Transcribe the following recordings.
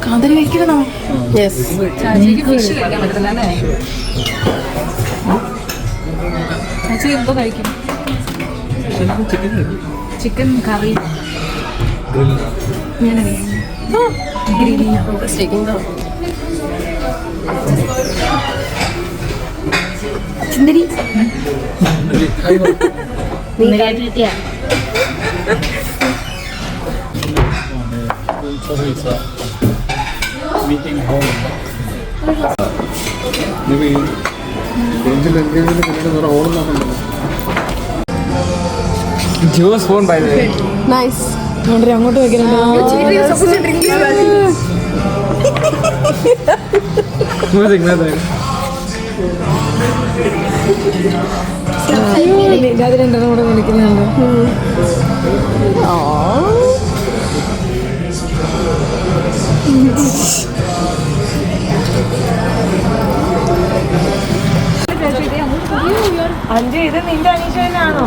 കാന്താരി കഴിക്കണോ? Yes. Fish കഴിക്കാൻ പറ്റില്ല അല്ലേ? ചേച്ചി എന്തോ കഴിക്കും? ചിക്കൻ കറി ചിന്തരി Juice phone by the way. Nice. അങ്ങോട്ട് വെക്കണോ? അത് രണ്ടെണ്ണം കൂടെ വിളിക്കുന്നുണ്ട്. അഞ്ച് ഇത് നിന്റെ അനീഷനാണോ?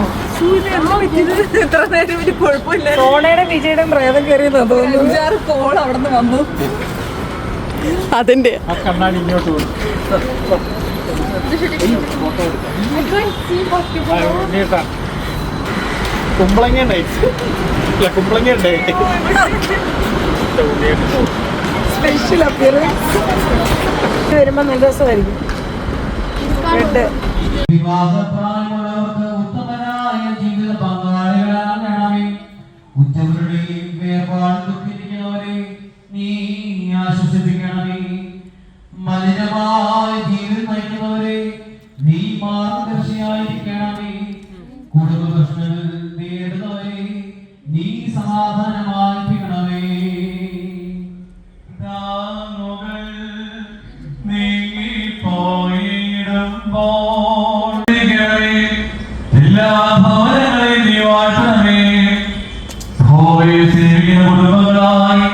ഇത്ര നേരം ഒരു കുഴപ്പമില്ല. സോണയുടെ വിജയുടെയും പ്രേതം കയറിയെന്നാ തോന്നുന്നു. 5-6 കോൾ അവിടെ നിന്ന് വന്നു. അതിന്റെ കണ്ണാടി ഇങ്ങോട്ട് കുമ്പളങ്ങ കുമ്പളങ്ങ സ്പെഷ്യൽ അപ്പിയറൻസ് വരുമ്പോ നല്ല രസമായിരിക്കും. വിവാഹപ്രായമുള്ളവർക്ക് ഉത്തമനായ ജീവിത പങ്കാളികളാകണമേ. ഉറ്റവരുടെയും വേർപാട് ദുഃഖിക്കുന്നവരെ നീ ആശ്വസിപ്പിക്കണമേ. മലിനമായ ജീവിതം നയിക്കുന്നവരെ നീ മാർഗദർശിയായിരിക്കണമേ. കുടുംബ പ്രശ്നങ്ങൾ നേരിടുന്നവരെ നീ സമാധാനമായിരിക്കണമേ. എല്ലാ ഭവനങ്ങളെയും നീ വാഴ്ത്തണമേ. യഹോവയെ സേവിക്കുന്ന കുടുംബങ്ങളായി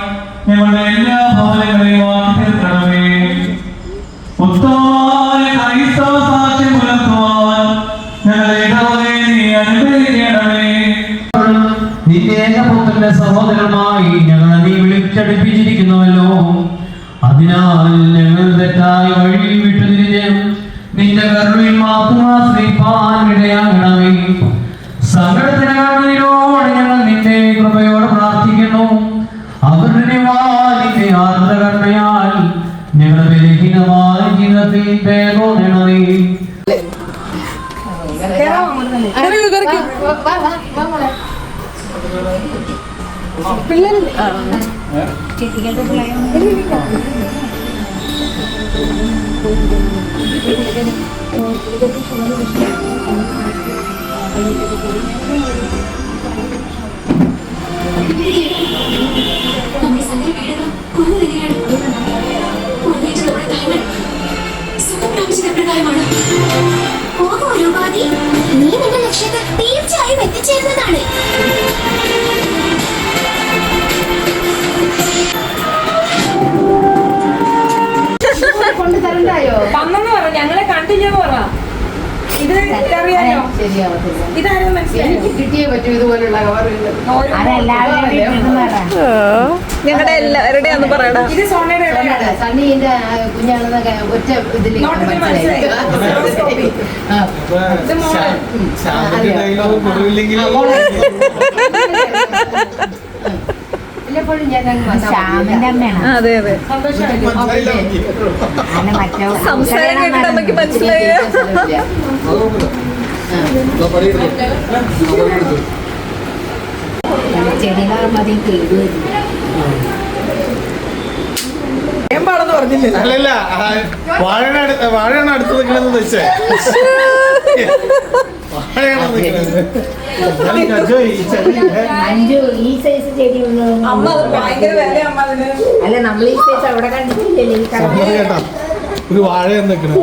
ഞങ്ങളുടെ എല്ലാ ഭവനങ്ങളെയും വാഴ്ത്തി തീർക്കണമേ. ഉത്തമമായ ക്രൈസ്തവ സാക്ഷ്യം പുലർത്തുവാൻ ഞങ്ങളുടെ ഇടവകയെ നീ അനുഗ്രഹിക്കണമേ. നിന്റെ ഏകപുത്രന്റെ സഹോദരമായി ഞങ്ങളെ നീ വിളിച്ചടുപ്പിച്ചിരിക്കുന്നുവല്ലോ. അതിനാൽ ഞങ്ങൾ തെറ്റായ വഴി വിട്ടുതിരിഞ്ഞ് നിന്റെ കരുണയിൽ മാത്രം ആശ്രയിപ്പാൻ ഇടയാകണമേ. സകലത്തിന്റെ കണ്ണീരോടെ ഞങ്ങൾ നിന്റെ കൃപയോട് പ്രാർത്ഥിക്കുന്നു. അവരുടെ നിന്റെ ആർദ്രകരുണയാൽ ഞങ്ങളുടെ ബലഹീനമായ ജീവിതത്തിൽ പേരോണമേ. നീ നിന്റെ ലക്ഷ്യത്തിൽ തീർച്ചയായും എത്തിച്ചേരുന്നതാണ്. വന്നെന്ന് പറ, ഞങ്ങളെ കണ്ടില്ലെന്ന് പറ. ഇത് അറിയാലോ, ഇതാരും മനസ്സിലായി കിട്ടിയേ പറ്റൂ. ഇതുപോലുള്ള ഞങ്ങളുടെ എല്ലാവരുടെയും ഒന്ന് പറയടാ. ഇത് സോണയുടെ സണ്ണിന്റെ കുഞ്ഞാണെന്നൊക്കെ ഒറ്റ ഇതിൽ എപ്പോഴും ഞാൻ അതെ അതെ സംസാരം കേട്ടിട്ട് നമുക്ക് മനസ്സിലായ ചെടികളെ മതി പാടെന്ന് പറഞ്ഞില്ലേ? അല്ലല്ല, വാഴയാണ് അടുത്ത് നിൽക്കണെന്ന് വെച്ചേ. അഞ്ചു ഈ സൈസ് ചെടി അല്ല, നമ്മൾ ഈ സൈസ് അവിടെ കണ്ടിട്ടില്ലല്ലോ. ഒരു വാഴയാണ് നിൽക്കണത്.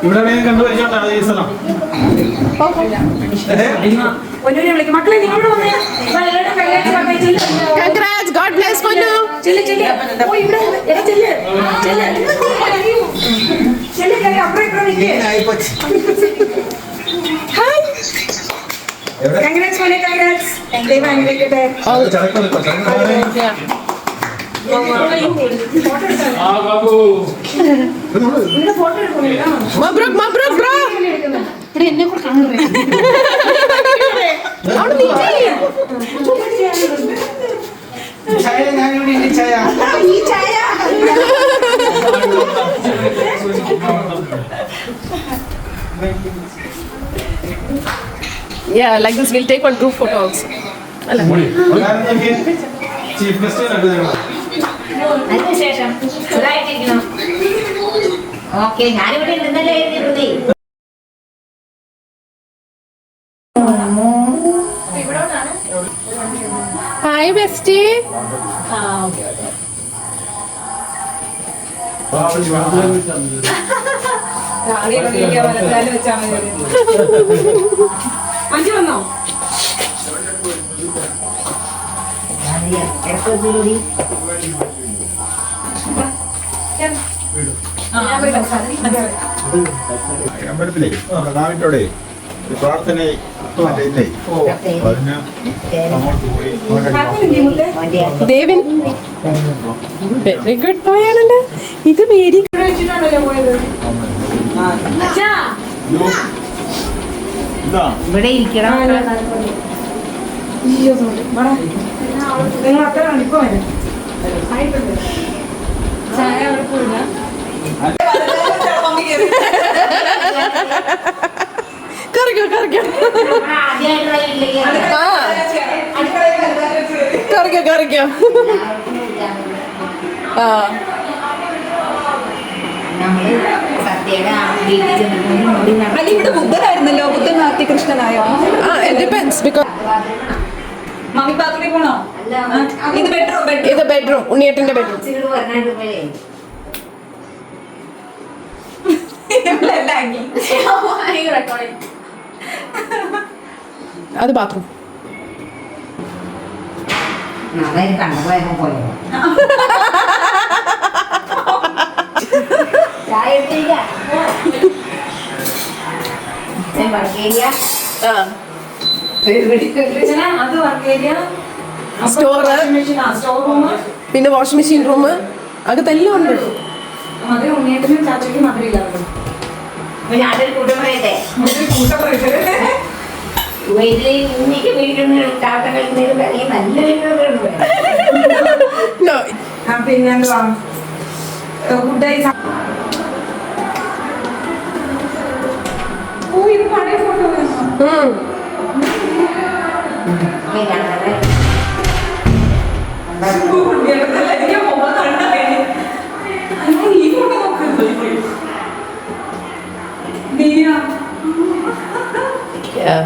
ഇവിടെ കണ്ടുപരിച്ചോണ്ടാ ഈ സ്ഥലം. മക്കളെ നിങ്ങളോട് വന്നേ. Congrats, God bless Ponu. ചെല്ല് ചെല്ല്. ഓ ഇവിടെ എടാ ചെല്ല്. ചെല്ല്. ചെല്ല് കറി അപ്പുറം ഇപ്പുറം നിൽക്കേ. ഹായ്. കൺഗ്രാറ്റ്സ് മോനെ കൺഗ്രാറ്റ്സ്. ദൈവം അനുഗ്രഹിക്കട്ടെ. Mabruk, mabruk, bro. എന്നെ കൂടെ കാണുന്നേ അവിടെ നീ ഈ ചായ Yeah, like this we'll take one group photo also. Chief guest കണ്ടു. അതിനുശേഷം സുഖമായിട്ടിരിക്കണം. ഓക്കെ ഞാനിവിടെ ഉണ്ടെന്നല്ലേ എഴുതിയിരുന്നേ. Hi, bestie. അഞ്ചു വന്നോ? ഇടയ്ക്കൊരു അമ്പലത്തിലേ പ്രധാനത്തോടെ പ്രാർത്ഥന അതിന് അങ്ങോട്ട് പോയി Devin. Very good boy, ആണല്ലോ. ഇത് മേരി വെച്ചിട്ടാണല്ലോ പോയത്. അച്ഛാ ഇതാ ഇവിടെ ഇരിക്കണം. അയ്യോ സോറി. നിങ്ങൾ അത്ര ഇപ്പൊ വരും. ആയിട്ടുണ്ട്. ചായ അവിടെ പോയില്ല. കറിക്കോ കറിക്കോ ആ നമ്മള് സത്യയുടെ വീട്ടിൽ ചെന്നിട്ട് അല്ല ഇവിടെ ബുദ്ധനായിരുന്നല്ലോ. ബുദ്ധൻ മാറ്റി കൃഷ്ണനായോ? it depends because മമ്മി ബാത്റൂമിൽ പോണോ? ഇത് ബെഡ്റൂം ഇത് ബെഡ്റൂം ഉണ്ണിയേട്ടന്റെ ബെഡ്റൂം അത് ബാത്റൂം കണ്ടപ്പോഴേക്കും പോയോ ചായ എടുത്തില്ല വർക്കേരിയ അത് work area, store store room, പിന്നെ വാഷിംഗ് മെഷീൻ റൂം അകത്തെല്ലാം ഉണ്ട്. മധുര ഉണ്ണിയേട്ടനും ചാച്ചയ്ക്കും മധുരയില്ലായിരുന്നു. ഞാനൊരു കൂട്ടം പറയട്ടെ കൂട്ടം വീട്ടിൽ ഇന്നിക്ക് വീട്ടിൽ കാട്ട കളിക്കുന്നതിന് അല്ലെങ്കിൽ നല്ല വീടുകളുണ്ട്. No. പിന്നെ എന്തുവാ ഫുഡായി. ഓ ഇത് പഴയ ഫോട്ടോ ഈ ഫോട്ടോ നോക്ക്. Yeah.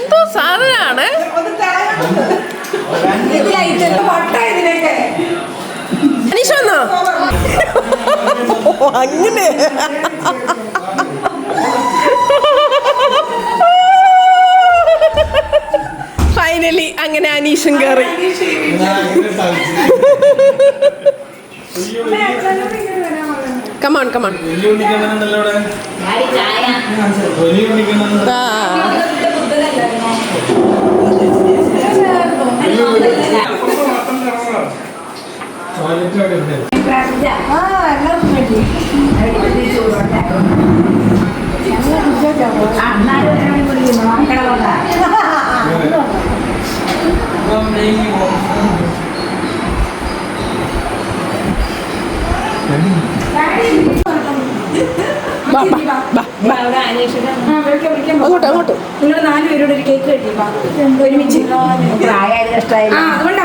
എന്തോ സാധനമാണ് അനീഷ വന്നോ? അങ്ങനെ ഫൈനലി അങ്ങനെ അനീഷും കയറി. Come on come on. അന്നാലും അങ്ങോട്ട് നിങ്ങൾ 4 പേരോട് ഒരു കേക്ക് കെട്ടിപ്പാ ഒരുമിച്ച് പ്രായമായത് കഷ്ടമായില്ല. അതുകൊണ്ടാ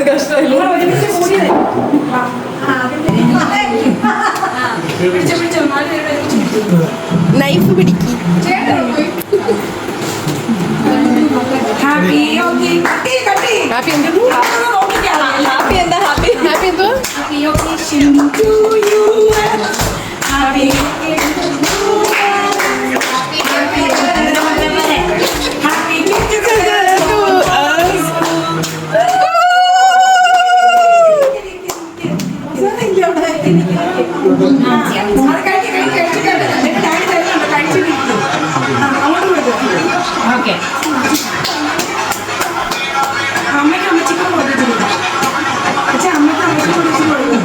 കഷ്ടമില്ല ഒരുമിച്ച് കൂടി പിടിച്ചോ 4 പേരോട് ഒരുമിച്ച് നൈഫ് പിടിക്കി ഹാപ്പി ഓക്കെ കട്ടി കട്ടി ഹാപ്പി എന്ത് ഹാപ്പി എന്താ ഹാപ്പി ഹാപ്പി എന്തോ happy occasion to you happy okay. അമ്മയ്ക്ക് അമ്മച്ചിക്ക് കൊടുത്തിട്ടില്ല പക്ഷെ അമ്മയ്ക്ക് അമ്മച്ചിക്ക് കൊടുത്തിട്ടുള്ളൂ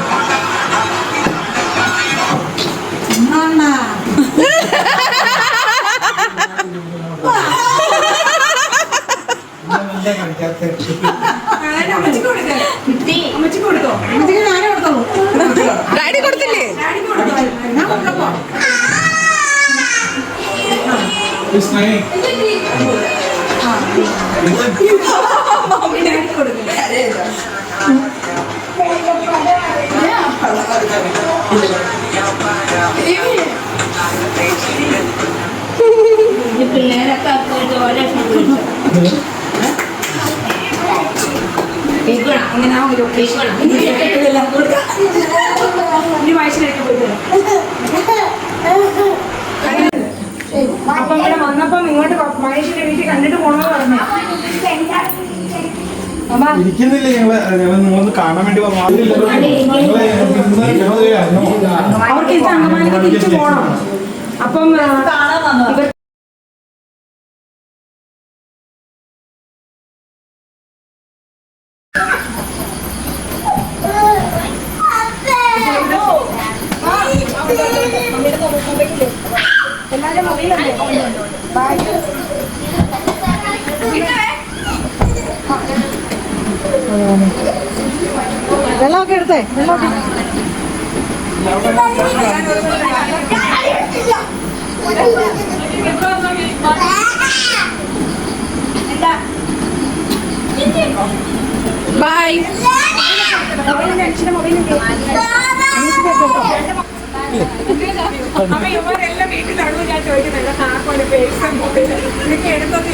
അമ്മച്ചിക്ക് കൊടുക്കാം അമ്മച്ചിക്ക് കൊടുത്തോ അമ്മച്ചിക്ക് ഞാനേ കൊടുത്തോളൂ ഡാഡി കൊടുത്തില്ലേ ഡാഡിക്ക് കൊടുത്തോ ഞാൻ കൊടുത്തപ്പോ മമ്മി ഡാഡിക്ക് കൊടുക്കില്ല ഈ പിള്ളേരൊക്കെ പോയിട്ട് ഓരോ അങ്ങനെ ആ ഒരു ഒക്കേഷൻ ഇനി വയസ്സിലേക്ക് പോയിട്ട് അപ്പൊ ഇവിടെ വന്നപ്പം ഇങ്ങോട്ട് മഹേഷിന്റെ വീട്ടിൽ കണ്ടിട്ട് പോണെന്ന് പറഞ്ഞു അമ്മ ഇരിക്കുന്നില്ല ഞങ്ങള് നിങ്ങളൊന്ന് കാണാൻ വേണ്ടി വന്നു അവർക്ക് ഇത് അങ്കമാലിക്ക് തിരിച്ചു പോകണം അപ്പം ഇവർ എല്ലാവരും മൊബൈലല്ലേ വെള്ളമൊക്കെ എടുത്തേ വെള്ളമൊക്കെ ബൈ അമ്മ ഇവരെല്ലാം വീട്ടിൽ നടന്നു ഞാൻ ചോദിക്കുന്നില്ല സാർപ്പാട് പേഴ്സ് മൊബൈൽ ഇതൊക്കെ എടുത്തൊന്ന്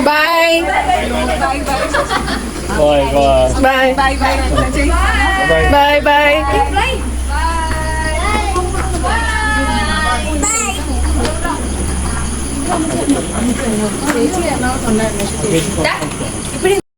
ബൈ ബൈ ബൈ ബൈ ചേച്ചി എറണാകുളത്തുണ്ടായിരുന്നു